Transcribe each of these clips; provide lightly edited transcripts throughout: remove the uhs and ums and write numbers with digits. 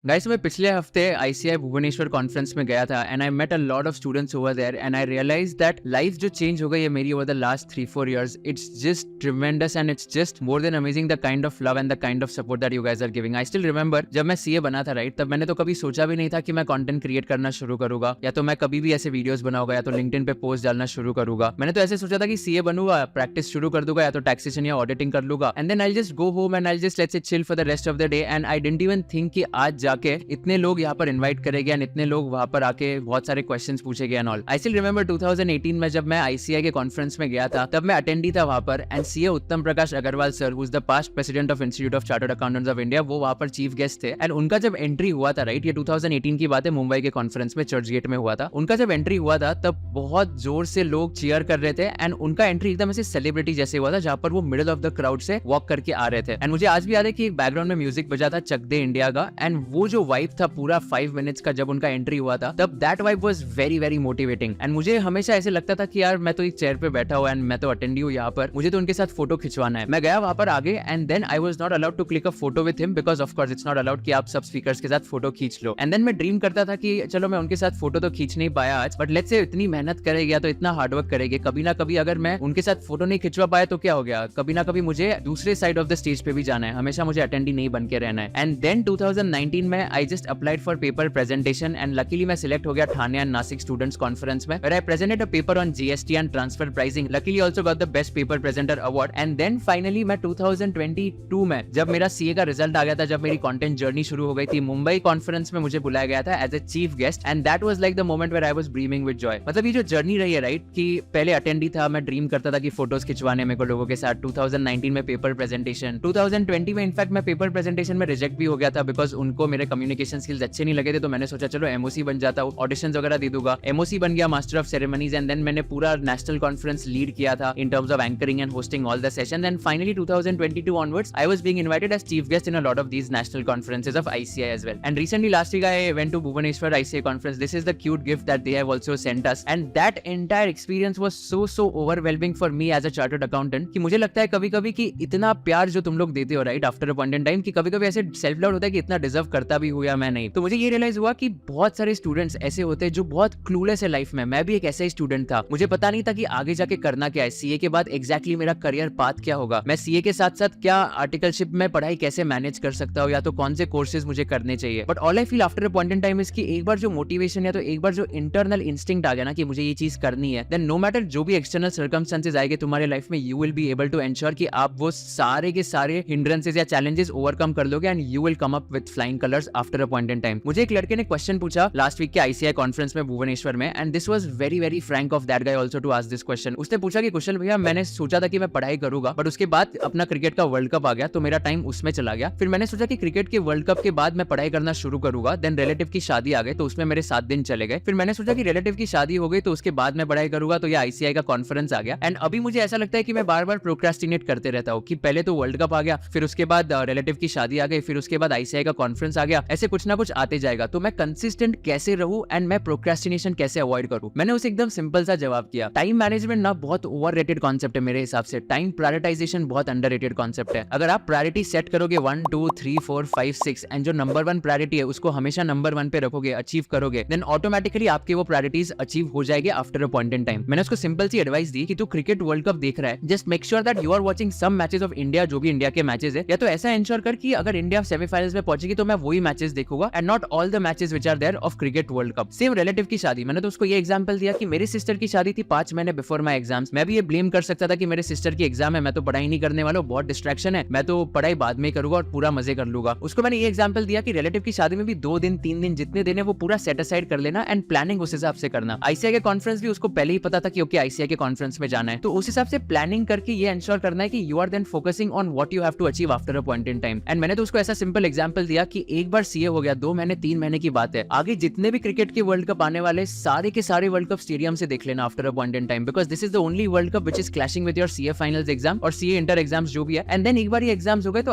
Guys मैं पिछले हफ्ते आईसीआई भुवनेश्वर कॉन्फ्रेंस में गया था and I met a lot of students over there and I realise that life जो चेंज हो गई है मेरी over the last 3-4 years it's just tremendous and it's just more than amazing the kind of love and the kind of support that you guys are giving. I still remember जब मैं CA बना था right, तब मैंने तो कभी सोचा भी नहीं था कि मैं कंटेंट क्रिएट करना शुरू करूंगा या तो मैं कभी भी ऐसे वीडियोस बनाऊंगा या तो लिंक्डइन पे पोस्ट डालना शुरू करूंगा। मैंने तो ऐसे सोचा था कि सीए बनूंगा, प्रैक्टिस शुरू कर दूंगा या तो टैक्सेशन या ऑडिटिंग कर लूंगा and then I just go home and I just let's say chill for the rest of the day and I didn't even think कि आज जाके इतने लोग यहाँ पर इनवाइट करेंगे एंड इतने लोग वहां पर आके बहुत सारे क्वेश्चंस पूछेंगे and all. I still remember 2018 में जब मैं आईसीआई के कॉन्फ्रेंस में गया था तब मैं अटेंडी था वहां पर and CA Uttam Prakash Agarwal sir who is the past president of institute of chartered accountants of India, वो वहां पर चीफ गेस्ट थे एंड उनका जब एंट्री हुआ था राइट, ये 2018 की बात है, मुंबई के कॉन्फ्रेंस में चर्च गेट में हुआ था। उनका जब एंट्री हुआ था तब बहुत जोर से लोग चीयर कर रहे थे एंड उनका एंट्री एकदम ऐसे सेलिब्रिटी जैसे हुआ था जहां पर वो मिडिल ऑफ द क्राउड से वॉक करके आ रहे थे एंड मुझे आज भी याद है कि एक बैकग्राउंड में म्यूजिक बजा था चक दे इंडिया का एंड वो जो वाइब था पूरा 5 मिनट्स का जब उनका एंट्री हुआ था तब that vibe was very very motivating and मुझे हमेशा ऐसे लगता था कि यार मैं तो एक चेयर पे बैठा हुआ एंड मैं तो अटेंडी हूँ यहाँ पर, मुझे तो उनके साथ फोटो खिंचवाना है। मैं गया वहां पर आगे and then I was not allowed to click a photo with him because of course it's not allowed कि आप सब स्पीकर्स के साथ फोटो खींच लो एंड देन मैं ड्रीम करता था कि चलो मैं उनके साथ फोटो तो खींच नहीं पाया आज, बट लेट्स से इतनी मेहनत करेंगे या तो इतना हार्डवर्क करेंगे, कभी ना कभी अगर मैं उनके साथ फोटो नहीं खिंचवा पाया तो क्या हो गया, कभी ना कभी मुझे दूसरे साइड ऑफ द स्टेज पे भी जाना है, हमेशा मुझे अटेंडी नहीं बन के रहना है। एंड देन 2019 में I just applied for paper presentation and luckily मैं सिलेक्ट हो गया Thane and Nashik students conference में where I presented a paper on GST and transfer pricing. Luckily also got the best paper presenter award. And then finally मैं 2022 में जब मेरा CA का result आ गया था, जब मेरी कंटेंट जर्नी शुरू हो गई थी, मुंबई कॉन्फ्रेंस में मुझे बुलाया गया था as a chief guest and that was like the moment where I was brimming with joy. मतलब ये जो जर्नी रही है राइट, कि पहले अटेंडी था, मैं ड्रीम करता था कि फोटोज खिंचवाने मेरे को लोगों के साथ, 2019 में पेपर प्रेजेंटेशन, 2020 में इनफैक्ट मैं पेपर प्रेजेंटेशन में रिजेक्ट भी हो गया था बिकॉज उनको मेरे कम्युनिकेशन स्किल्स अच्छे नहीं लगे थे, तो मैंने सोचा चलो एमओसी बन जाता हूँ, ऑडिशंस वगैरह दे दूंगा। एमओसी बन गया, master of ceremonies, and then मैंने पूरा नेशनल कॉन्फ्रेंस लीड किया था in terms of anchoring and hosting all the session and finally 2022 onwards I was being invited as chief guest in a lot of these national conferences of ICI as well. And recently last week I went to Bhubaneswar ICI conference. This is the cute gift that they have also sent us and that entire experience was so overwhelming for me as a chartered accountant कि मुझे लगता है कभी-कभी कि इतना प्यार जो तुम लोग देते हो right after a point in time, कि कभी-कभी ऐसे सेल्फ डाउट होता है कि इतना डिजर्व करता भी हूं या मैं नहीं। तो मुझे ये रियलाइज हुआ कि बहुत सारे स्टूडेंट्स ऐसे होते हैं जो बहुत क्लूलेस है लाइफ में। मैं भी एक ऐसा ही स्टूडेंट था, मुझे पता नहीं था कि आगे जाके करना क्या है, सीए के बाद एग्जैक्टली मेरा करियर पाथ क्या होगा, मैं सीए के साथ साथ क्या आर्टिकलशिप में पढ़ाई कैसे मैनेज कर सकता हूँ या तो कौन से कोर्सेज मुझे करने चाहिए। But all I feel after a point in time is कि एक बार जो मोटिवेशन है, तो एक बार जो इंटरनल इंस्टिंक्ट आ गया ना कि मुझे ये चीज करनी है, देन नो मैटर जो भी एक्सटर्नल सर्कमस्टेंसेस आएंगे तुम्हारे लाइफ में, you will be able to ensure कि आप वो सारे के सारे हिंड्रेंसेस या चैलेंजेस ओवरकम कर लोगे and you will come up with flying colours after a point in time. मुझे एक लड़के ने क्वेश्चन पूछा लास्ट वीक के आईसीआई कॉन्फ्रेंस में भुवनेश्वर में and this was very frank of that guy also to ask this question. उसने पूछा कि कुशल भैया, मैंने सोचा था कि मैं पढ़ाई करूंगा बट उसके बाद अपना क्रिकेट का वर्ल्ड कप आ गया तो मेरा टाइम उसमें चला गया, फिर मैंने सोचा कि क्रिकेट के वर्ल्ड कप के बाद मैं पढ़ाई करना शुरू करूंगा, देन रिलेटिव की शादी आ गई तो उसमें मेरे 7 दिन चले गए, फिर मैंने सोचा कि रिलेटिव की शादी हो गई तो उसके बाद मैं पढ़ाई करूंगा, तो ये आईसीआई का कॉन्फ्रेंस आ गया एंड अभी मुझे ऐसा लगता है कि मैं बार बार प्रोक्रेस्टिनेट करते रहता हूँ कि पहले तो वर्ल्ड कप आ गया, फिर उसके बाद रिलेटिव की शादी आ गई, फिर उसके बाद आईसीआई का कॉन्फ्रेंस आ गया, ऐसे कुछ ना कुछ आते जाएगा। तो मैं कंसिस्टेंट कैसे रहूं एंड मैं प्रोक्रेस्टिनेशन कैसे अवॉइड करूं? मैंने उसे एकदम सिंपल सा जवाब किया, टाइम मैनेजमेंट ना बहुत ओवररेटेड कॉन्सेप्ट है मेरे हिसाब से, टाइम प्रायोरिटाइजेशन बहुत अंडररेटेड कॉन्सेप्ट है। अगर आप प्रायोरिटी सेट करोगे 1 2 3 4 5 6 एंड जो नंबर 1 प्रायोरिटी है उसको हमेशा नंबर 1 पे रखोगे, अचीव करोगे, देन ऑटोमेटिकली आपके वो प्रायोरिटीज अचीव हो जाएंगे after a point in time. मैंने उसको सिंपल सी एडवाइस दी कि तू क्रिकेट वर्ल्ड कप देख रहा है, just make sure that you are watching some matches of India, जो भी इंडिया के मैचेस है, या तो ऐसा इंश्योर कर कि अगर इंडिया सेमीफाइनल्स में पहुंचेगी तो मैं वही मैचेस देखूंगा and not all the matches which are there of cricket world cup. Same relative की शादी, मैंने तो उसको ये एग्जांपल दिया कि मेरी सिस्टर की शादी थी 5 महीने बिफोर माय एग्जाम्स। मैं भी ये ब्लेम कर सकता था कि मेरे सिस्टर की एग्जाम है, मैं तो पढ़ाई नहीं करने वाला हूं, बहुत डिस्ट्रैक्शन है, मैं तो पढ़ाई बाद में करूंगा और पूरा मजे कर लूंगा। उसको मैंने ये एग्जांपल दिया कि रिलेटिव की शादी में भी 2 दिन 3 दिन जितने दिन है वो पूरा सेट असाइड कर लेना एंड प्लानिंग उस हिसाब से करना। आईसीआई के कॉन्फ्रेंस भी उसको पहले ही पता था कि ओके आईसीआई के कॉन्फ्रेंस में जाना है, तो उस हिसाब से प्लानिंग करके ये एंश्योर करना है कि you are then focusing on what you have to achieve after a point in time. And मैंने तो उसको ऐसा सिंपल एग्जांपल दिया कि एक बार सीए हो गया, 2 महीने 3 महीने की बात है, आगे जितने भी क्रिकेट के वर्ल्ड कप आने वाले सारे के सारे वर्ल्ड कप स्टेडियम से देख लेना after a point in time, because this is the only world cup which is clashing with your CA finals exam और सीए इंटर एग्जाम्स जो भी है। एंड देन एक बार ये एग्जाम्स हो गए तो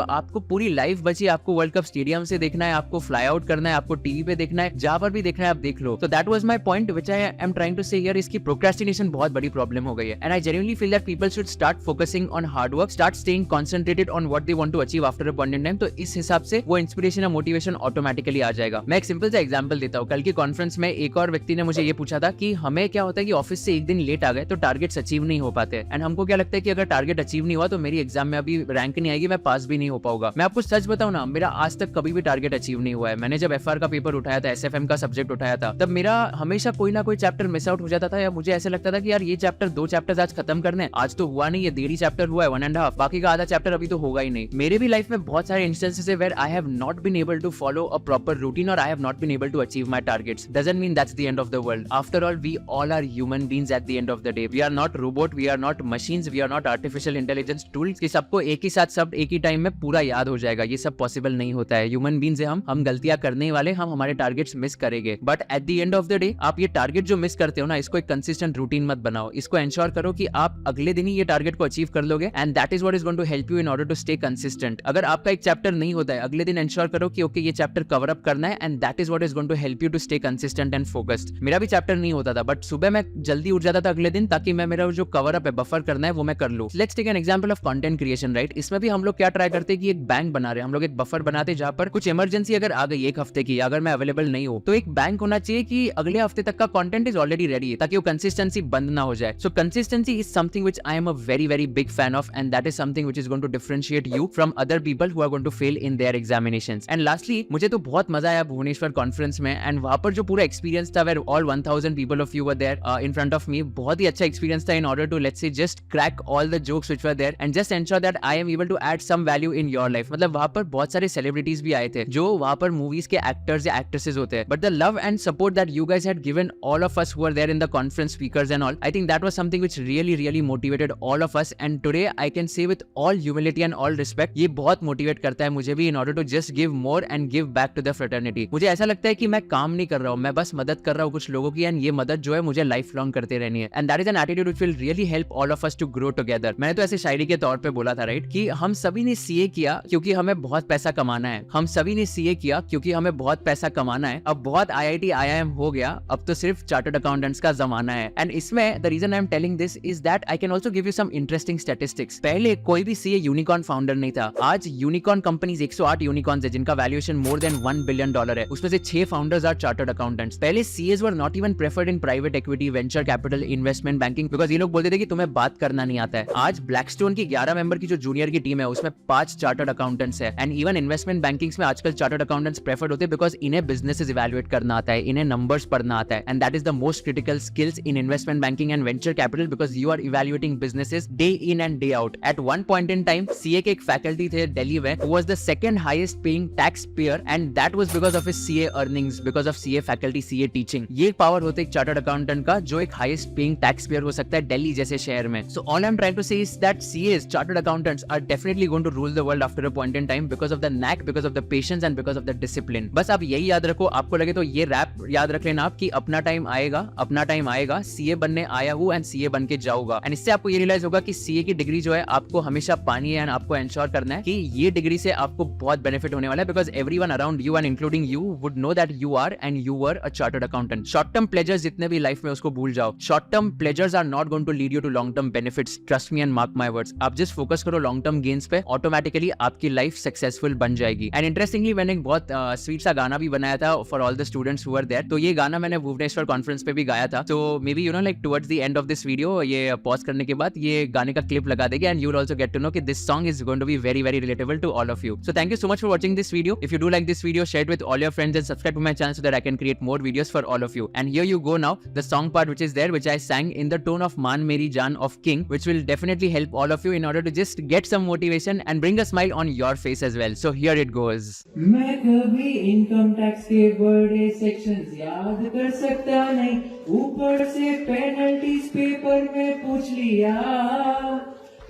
आपको पूरी लाइफ बची, आपको वर्ल्ड कप स्टेडियम से देखना है, आपको फ्लाई आउट करना है, आपको टीवी पे देखना है, जहां पर भी देखना है आप देख लो। तो that was my point which I am trying to say here, इसकी प्रोक्रेस्टिनेशन बहुत बड़ी प्रॉब्लम हो गई है and I genuinely feel that people should start focusing on hard work, start staying concentrated on what they want to achieve after a point in time. तो इस हिसाब से वो इंस्पिरेशन और मोटिवेशन मोटिवेशन ऑटोमेटिकली आ जाएगा। मैं एक सिंपल सा एग्जांपल देता हूँ। कल की कॉन्फ्रेंस में एक और व्यक्ति ने मुझे ये पूछा था कि हमें क्या होता है कि ऑफिस से एक दिन लेट आ गए तो टारगेट्स अचीव नहीं हो पाते, एंड हमको क्या लगता है कि अगर टारगेट अचीव नहीं हुआ तो मेरी एग्जाम में अभी रैंक नहीं आएगी, मैं पास भी नहीं हो पाऊंगा। मैं आपको सच बताऊं ना, मेरा आज तक कभी भी टारगेट अचीव नहीं हुआ है। मैंने जब एफआर का पेपर उठाया था, एसएफएम का सब्जेक्ट उठाया था, तब मेरा हमेशा कोई ना कोई चैप्टर मिस आउट हो जाता था, या मुझे ऐसा लगता था कि यार ये चैप्टर 2 चैप्टर्स आज खत्म करने हैं, आज तो हुआ नहीं, ये 1.5 चैप्टर हुआ है, 1.5, बाकी का आधा चैप्टर अभी तो होगा ही नहीं। मेरे भी लाइफ में बहुत सारे इंस्टेंसेस है where I have not been able to follow a proper routine और I have not been able to achieve my targets. Doesn't mean that's the end of the world. After all we all are human beings at the end of the day. We are not robot, we are not machines, we are not artificial intelligence tools कि सबको एक ही साथ सब एक ही time में पूरा याद हो जाएगा। ये सब पॉसिबल नहीं होता है। ह्यूमन बीइंग्स है हम गलतियां करने वाले, हम हमारे टारगेट्स मिस करेंगे, but at the end of the day आप ये टारगेट जो मिस करते हो ना, इसको एक कंसिस्टेंट रूटीन मत बनाओ। इसको एंश्योर करो कि आप अगले दिन ही ये टारगेट को अचीव कर लोगे, and that is what is going to help you in order to stay consistent. अगर आपका एक चैप्टर नहीं होता है, अगले दिन एंश्योर करो कि ओके ये चैप्टर कवर अप करना है, and that is what is going to help you to stay consistent and focused. मेरा भी चैप्टर नहीं होता था, बट सुबह मैं जल्दी उठ जाता था अगले दिन, ताकि मैं मेरा जो कवर अप है, बफर करना है, वो मैं कर लूं। Let's take an example of content creation, right? इसमें भी हम लोग क्या ट्राई करते हैं कि एक बैंक बना रहे हैं, हम लोग एक बफर बनाते जहां पर कुछ इमरजेंसी अगर आ गई एक हफ्ते की, अगर मैं अवेलेबल नहीं हूं, तो एक बैंक होना चाहिए कि अगले हफ्ते तक का कंटेंट इज ऑलरेडी रेडी है, ताकि वो कंसिस्टेंसी बंद ना हो जाए। So consistency is something which I am a very very big fan of, and that is something which is going to differentiate you from other people who are going to fail in their examinations. And lastly, मुझे तो बहुत मजा आया Bhubaneswar conference में, and वहां पर जो पूरा एक्सपीरियंस था, where all 1000 people of you were there in front of me, बहुत ही अच्छा एक्सपीरियंस था in order to let's say just crack all the jokes which were there and just ensure that I am able to add some value in your life. मतलब वहां पर बहुत सारे celebrities भी आए थे जो वहां पर मूवीज के एक्टर्स या एक्ट्रेसेस होते हैं, but the love and support that you guys had given all of us who were there in the conference, speakers and all, I think that was something which really motivated all of us, and today I can say with all humility and all respect, ये बहुत motivate करता है मुझे भी in order to just give more and give back to the fraternity। मुझे ऐसा लगता है कि मैं काम नहीं कर रहा हूँ, मैं बस मदद कर रहा हूँ कुछ लोगों की, एंड ये मदद जो है मुझे लाइफ लॉन्ग करते रहनी है, and that is an attitude which will really help all of us to grow together। मैंने तो ऐसे शायरी के तौर पे बोला था, राइट, कि हम सभी ने सीए किया क्योंकि हमें बहुत पैसा कमाना है, हम सभी ने सीए किया क्योंकि हमें बहुत पैसा कमाना है, अब बहुत IIT IIM हो गया, अब तो सिर्फ चार्टर्ड अकाउंटेंट्स का जमाना है। एंड इसमें the reason I am telling this is that I can also give you some interesting statistics. पहले कोई भी सीए यूनिकॉर्न फाउंडर नहीं था, आज यूनिकॉर्न कंपनीज 108 यूनिकॉर्न्स है जिनका वैल्यूएशन मोर देन $1 बिलियन है, उसमें से 6 फाउंडर्स आर चार्टर्ड अकाउंटेंट्स। पहले CS were not even preferred in private equity, venture capital, investment banking, because ये लोग बोलते थे कि तुम्हें बात करना नहीं आता है। आज ब्लैकस्टोन की 11 मेंबर की जो जूनियर की टीम है उसमें 5 चार्टर्ड अकाउंटेंट्स है, एंड इवन इन्वेस्टमेंट बैंकिंग्स में आजकल चार्टर्ड अकाउंटेंट्स प्रेफर्ड होते हैं बिकॉज इन्हें बिजनेसेस इवैल्यूएट करना आता है, इन्हें नंबर्स पढ़ना आता है, and that is the most critical skills in investment banking and venture capital because you are evaluating businesses day in and day out. At one point in time, CA के एक faculty थे दिल्ली में who was the second highest paying taxpayer and that was because of his CA earnings, because of CA faculty, CA teaching. ये power होते एक chartered accountant का जो एक highest paying taxpayer हो सकता है दिल्ली जैसे शहर में. So all I'm trying to say is that CAs, chartered accountants, are definitely going to rule the world after a point in time because of the knack, because of the patience and because of the discipline. बस आप यही याद रखो, आपको लगे तो ये rap याद रख लेना आप कि अपना टाइम आएगा, सीए बनने आया हूँ एंड सीए बन के जाऊंगा। एंड इससे आपको ये रियलाइज होगा कि सीए की डिग्री जो है आपको हमेशा पानी है एंड आपको एंश्योर करना है कि ये डिग्री से आपको बहुत बेनिफिट होने वाला है because everyone around you and including you would know that you are and you were a chartered accountant. Short term pleasures जितने भी लाइफ में उसको भूल जाओ। Short term pleasures are not going to lead you to long term benefits, trust me and mark my words. आप just focus करो long term gains पे, automatically आपकी लाइफ सक्सेसफुल बन जाएगी। एंड इंटरेस्टिंगली मैंने एक बहुत स्वीट सा गाना भी बनाया था for all the students who were there. तो ये गाना मैंने भुवनेश्वर कॉन्फ्रेंस पे भी गाया था। तो maybe you know like towards the end of this video ये पॉज करने के बाद ये गाने का क्लिप लगा देंगे and you will also get to know कि this song is going to be very very relatable to all of you. So thank you so much for watching this video. If you do like this video, share it with all your friends and subscribe to my channel so that I can create more videos for all of you. And here you go now, the song part which is there, which I sang in the tone of Maan Meri Jaan of King, which will definitely help all of you in order to just get some motivation and bring a smile on your face as well. So here it goes. मैं कभी income tax के बड़े sections याद कर सकता नहीं, ऊपर से पेनल्टीज पेपर में पूछ लिया।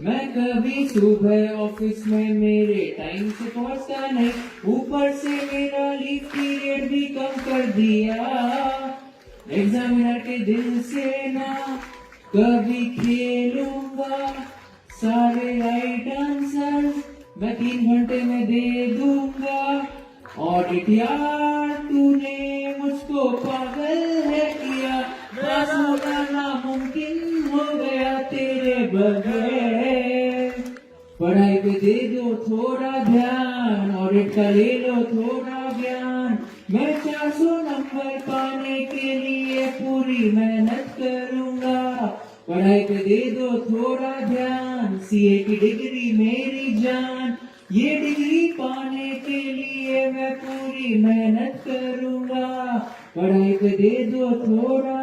मैं कभी सुबह ऑफिस में मेरे टाइम से पहुंचता नहीं, ऊपर से मेरा लीव पीरियड भी कम कर दिया। एग्जामिनर के दिल से ना कभी खेलूंगा, सारे राइट आंसर मैं 3 घंटे में दे दूंगा। ऑडिट यार तूने मुझको पागल है किया, पास होना नामुमकिन हो गया तेरे बगैर। पढ़ाई पे दे दो थोड़ा ध्यान, ऑडिट का ले लो थोड़ा मैं 400 नंबर पाने के लिए पूरी मेहनत करूंगा। पढ़ाई पे दे दो थोड़ा ध्यान, सीए की डिग्री मेरी जान। ये डिग्री पाने के लिए मैं पूरी मेहनत करूंगा। पढ़ाई पे दे दो थोड़ा